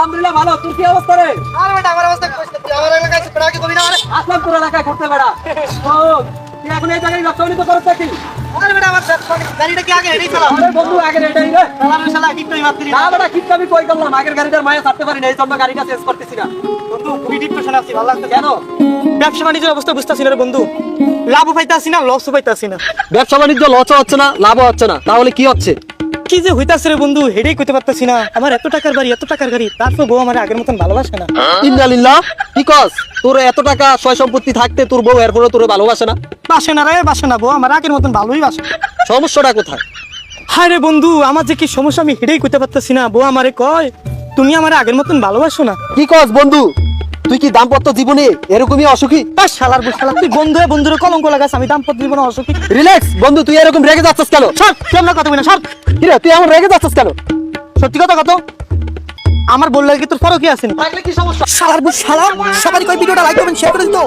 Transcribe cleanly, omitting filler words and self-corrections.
আলহামদুলিল্লাহ ভালো। তোর কি অবস্থা রে? আরে বেটা আমার অবস্থা কইছ তুই আমার এলাকায় বেটা কি কবি না আরে আসলাম তোর এলাকায় ঘুরতে বেড়া। ও তুই এখন এই জায়গায় ব্যবসা বাণিজ্য করছ নাকি? আরে বেটা আমার গাড়িটা কি আগে হেডেই চালাও আরে বন্ধু আগের এটাই রে। চালানো শালা কিট্টুই মাত করি না বেটা ঠিক আমি কই করলাম, আগের গাড়িটার মায়া ছাড়তে পারি না, এই জন্য গাড়িটা চেঞ্জ করতেছি না। বন্ধু খুবই ডিপ্রেশনে আছি ভালো লাগছে কেন? ব্যবসা বাণিজ্যের অবস্থা বুঝতাছি না রে বন্ধু লাভও পাইতাছি না লসও পাইতাছি না ব্যবসা বাণিজ্য লসও হচ্ছে না, লাভও হচ্ছে না, তাহলে কি হচ্ছে? কি যে হইতাছে রে বন্ধু হেডেই কইতে পারতাছি না আমার এত টাকার গাড়ি তারপর বউ আমার আগের মতন ভালোবাসে না ইন্নালিল্লাহ, কি কস? তোর এত টাকা সয় সম্পত্তি থাকতে তোর বউ এরপরে তোর ভালোবাসে না? বাসে না বউ আমার আগের মতন ভালোই বাসে সমস্যাটা কোথায়? হায় রে বন্ধু আমার যে কি সমস্যা আমি হেডেই কইতে পারতাছি না বউ আমারে কয় তুমি আমার আগের মতন ভালোবাসো না কি কস বন্ধু? তুই কি দাম্পত্য জীবনে এরকমই অসুখী? শালার শালা তুই বন্ধু হয়ে বন্ধুরে কলঙ্ক লাগাস আমি দাম্পত্য জীবনে অসুখী রিল্যাক্স বন্ধু, তুই এরকম রেগে যাচ্ছিস কেন? সর কেমন কথা বলি না সর কি রে তুই এমন রেগে যাচ্ছিস কেন? সত্যি কথা কত আমার বললে কি তোর ফরক কি আছে থাকলে কি সমস্যা? শালার শালা সবারই কই ভিডিওটা লাইক করবেন শেয়ার করে দিত